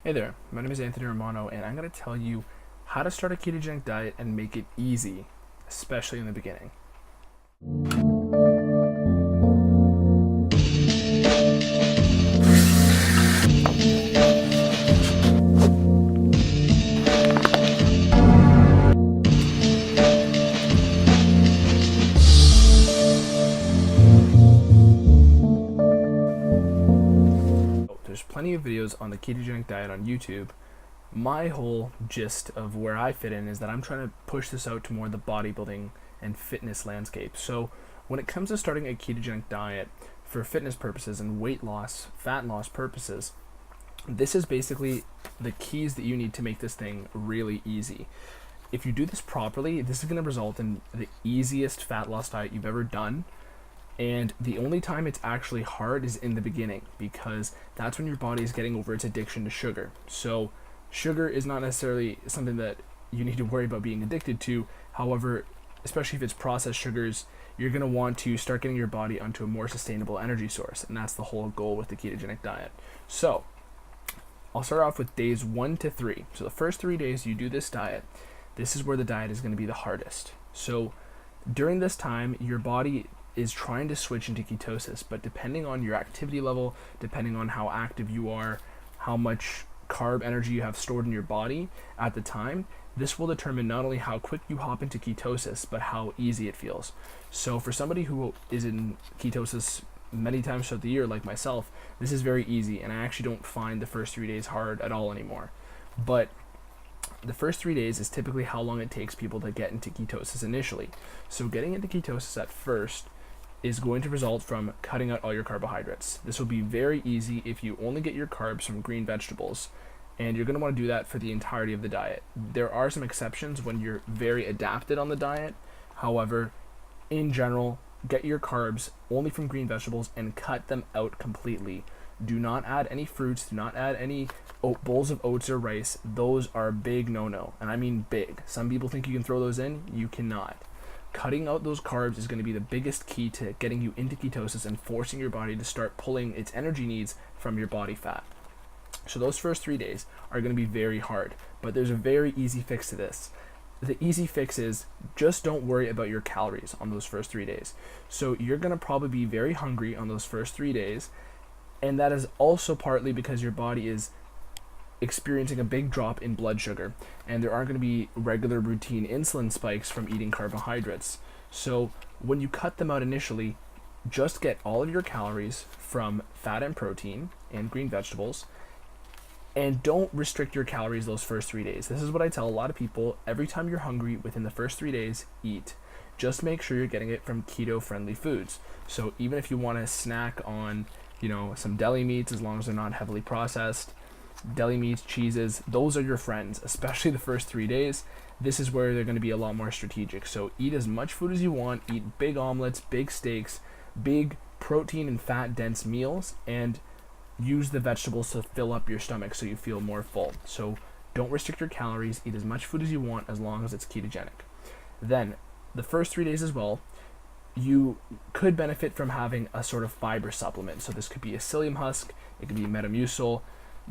Hey there, my name is Anthony Romano, and I'm going to tell you how to start a ketogenic diet and make it easy, especially in the beginning. There's plenty of videos on the ketogenic diet on YouTube. My whole gist of where I fit in is that I'm trying to push this out to more the bodybuilding and fitness landscape. So when it comes to starting a ketogenic diet for fitness purposes and weight loss, fat loss purposes, this is basically the keys that you need to make this thing really easy. If you do this properly, this is going to result in the easiest fat loss diet you've ever done. And the only time it's actually hard is in the beginning, because that's when your body is getting over its addiction to sugar. So sugar is not necessarily something that you need to worry about being addicted to. However, especially if it's processed sugars, you're going to want to start getting your body onto a more sustainable energy source. And that's the whole goal with the ketogenic diet. So I'll start off with days 1 to 3. So the first 3 days you do this diet, this is where the diet is going to be the hardest. So during this time, your body is trying to switch into ketosis, but depending on your activity level, depending on how active you are, how much carb energy you have stored in your body at the time, this will determine not only how quick you hop into ketosis, but how easy it feels. So for somebody who is in ketosis many times throughout the year, like myself, this is very easy, and I actually don't find the first 3 days hard at all anymore. But the first 3 days is typically how long it takes people to get into ketosis initially. So getting into ketosis at first is going to result from cutting out all your carbohydrates. This will be very easy if you only get your carbs from green vegetables, and you're going to want to do that for the entirety of the diet. There are some exceptions when you're very adapted on the diet. However, in general, get your carbs only from green vegetables and cut them out completely. Do not add any fruits, do not add any bowls of oats or rice. Those are a big no-no, and I mean big. Some people think you can throw those in, you cannot. Cutting out those carbs is going to be the biggest key to getting you into ketosis and forcing your body to start pulling its energy needs from your body fat. So those first 3 days are going to be very hard, but there's a very easy fix to this. The easy fix is just don't worry about your calories on those first 3 days. So you're going to probably be very hungry on those first 3 days, and that is also partly because your body is experiencing a big drop in blood sugar, and there aren't going to be regular routine insulin spikes from eating carbohydrates. So when you cut them out initially, just get all of your calories from fat and protein and green vegetables, and don't restrict your calories those first 3 days. This is what I tell a lot of people. Every time you're hungry within the first 3 days, eat. Just make sure you're getting it from keto-friendly foods. So even if you want to snack on, some deli meats, as long as they're not heavily processed, deli meats, cheeses, those are your friends, especially the first 3 days. This is where they're going to be a lot more strategic. So eat as much food as you want, eat big omelets, big steaks, big protein and fat dense meals, and use the vegetables to fill up your stomach so you feel more full. So don't restrict your calories, eat as much food as you want as long as it's ketogenic. Then the first 3 days as well, you could benefit from having a sort of fiber supplement. So this could be a psyllium husk, it could be Metamucil.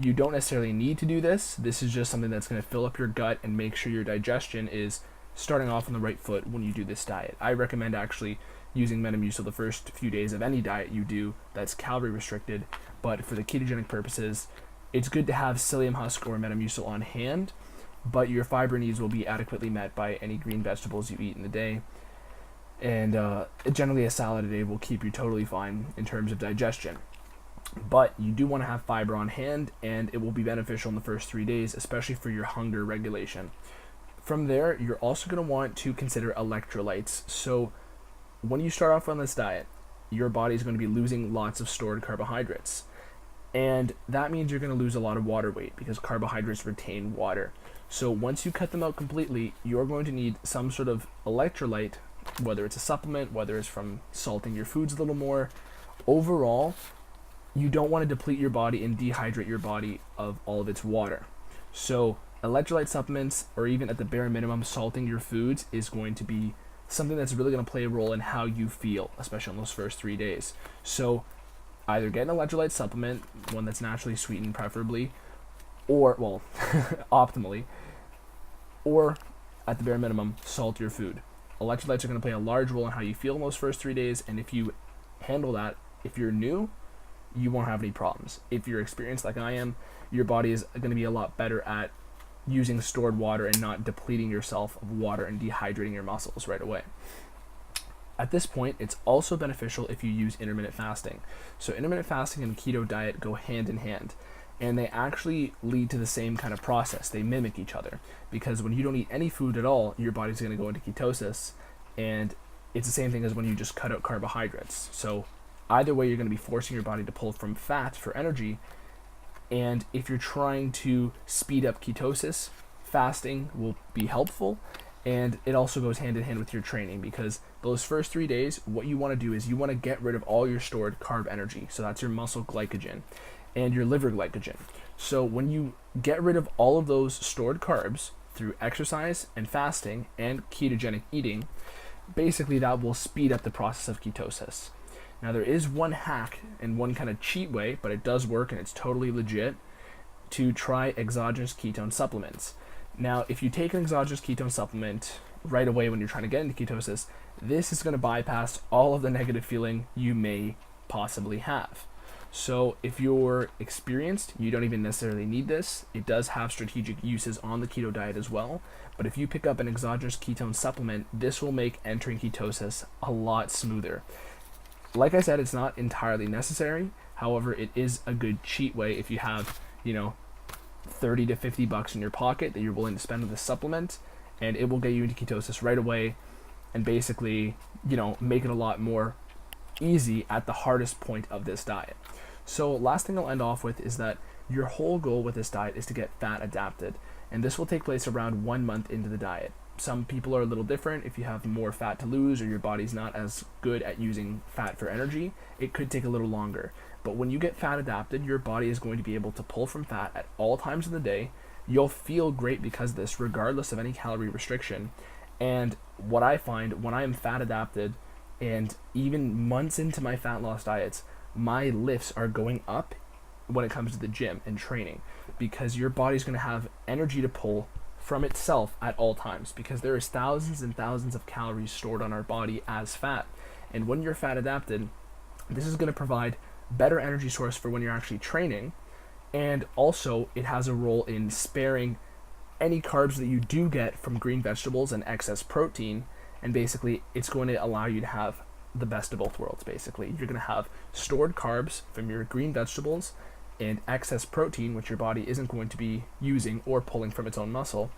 You don't necessarily need to do this. This is just something that's going to fill up your gut and make sure your digestion is starting off on the right foot when you do this diet. I recommend actually using Metamucil the first few days of any diet you do that's calorie restricted, but for the ketogenic purposes, it's good to have psyllium husk or Metamucil on hand, but your fiber needs will be adequately met by any green vegetables you eat in the day. And generally a salad a day will keep you totally fine in terms of digestion. But you do want to have fiber on hand, and it will be beneficial in the first 3 days, especially for your hunger regulation. From there, you're also going to want to consider electrolytes. So when you start off on this diet, your body is going to be losing lots of stored carbohydrates. And that means you're going to lose a lot of water weight because carbohydrates retain water. So once you cut them out completely, you're going to need some sort of electrolyte, whether it's a supplement, whether it's from salting your foods a little more. Overall, you don't want to deplete your body and dehydrate your body of all of its water. So electrolyte supplements, or even at the bare minimum, salting your foods is going to be something that's really going to play a role in how you feel, especially on those first 3 days. So either get an electrolyte supplement, one that's naturally sweetened preferably, or, well, optimally, or at the bare minimum, salt your food. Electrolytes are going to play a large role in how you feel in those first 3 days, and if you handle that, if you're new, you won't have any problems. If you're experienced like I am, your body is going to be a lot better at using stored water and not depleting yourself of water and dehydrating your muscles right away. At this point, it's also beneficial if you use intermittent fasting. So intermittent fasting and keto diet go hand in hand, and they actually lead to the same kind of process. They mimic each other, because when you don't eat any food at all, your body's going to go into ketosis, and it's the same thing as when you just cut out carbohydrates. So either way, you're going to be forcing your body to pull from fat for energy, and if you're trying to speed up ketosis, fasting will be helpful. And it also goes hand in hand with your training, because those first 3 days, what you want to do is you want to get rid of all your stored carb energy. So that's your muscle glycogen and your liver glycogen. So when you get rid of all of those stored carbs through exercise and fasting and ketogenic eating, basically that will speed up the process of ketosis. Now there is one hack and one kind of cheat way, but it does work and it's totally legit, to try exogenous ketone supplements. Now, if you take an exogenous ketone supplement right away when you're trying to get into ketosis, this is going to bypass all of the negative feeling you may possibly have. So if you're experienced, you don't even necessarily need this. It does have strategic uses on the keto diet as well. But if you pick up an exogenous ketone supplement, this will make entering ketosis a lot smoother. Like I said, it's not entirely necessary. However, it is a good cheat way if you have, $30 to $50 in your pocket that you're willing to spend on this supplement, and it will get you into ketosis right away and basically, make it a lot more easy at the hardest point of this diet. So last thing I'll end off with is that your whole goal with this diet is to get fat adapted, and this will take place around 1 month into the diet. Some people are a little different. If you have more fat to lose or your body's not as good at using fat for energy, it could take a little longer. But when you get fat adapted, your body is going to be able to pull from fat at all times of the day. You'll feel great because of this, regardless of any calorie restriction. And what I find when I am fat adapted, and even months into my fat loss diets, my lifts are going up when it comes to the gym and training, because your body's going to have energy to pull from itself at all times, because there is thousands and thousands of calories stored on our body as fat. And when you're fat adapted, this is going to provide better energy source for when you're actually training, and also it has a role in sparing any carbs that you do get from green vegetables and excess protein, and basically it's going to allow you to have the best of both worlds. Basically, you're going to have stored carbs from your green vegetables and excess protein, which your body isn't going to be using or pulling from its own muscle,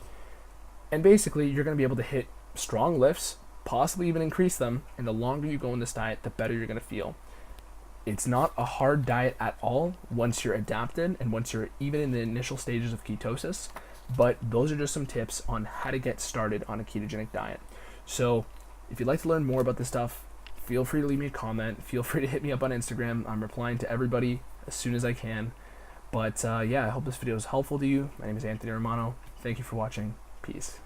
and basically you're going to be able to hit strong lifts, possibly even increase them, and the longer you go in this diet, the better you're going to feel. It's not a hard diet at all once you're adapted and once you're even in the initial stages of ketosis, but those are just some tips on how to get started on a ketogenic diet. So if you'd like to learn more about this stuff, feel free to leave me a comment. Feel free to hit me up on Instagram. I'm replying to everybody as soon as I can. But I hope this video is helpful to you. My name is Anthony Romano. Thank you for watching. Peace.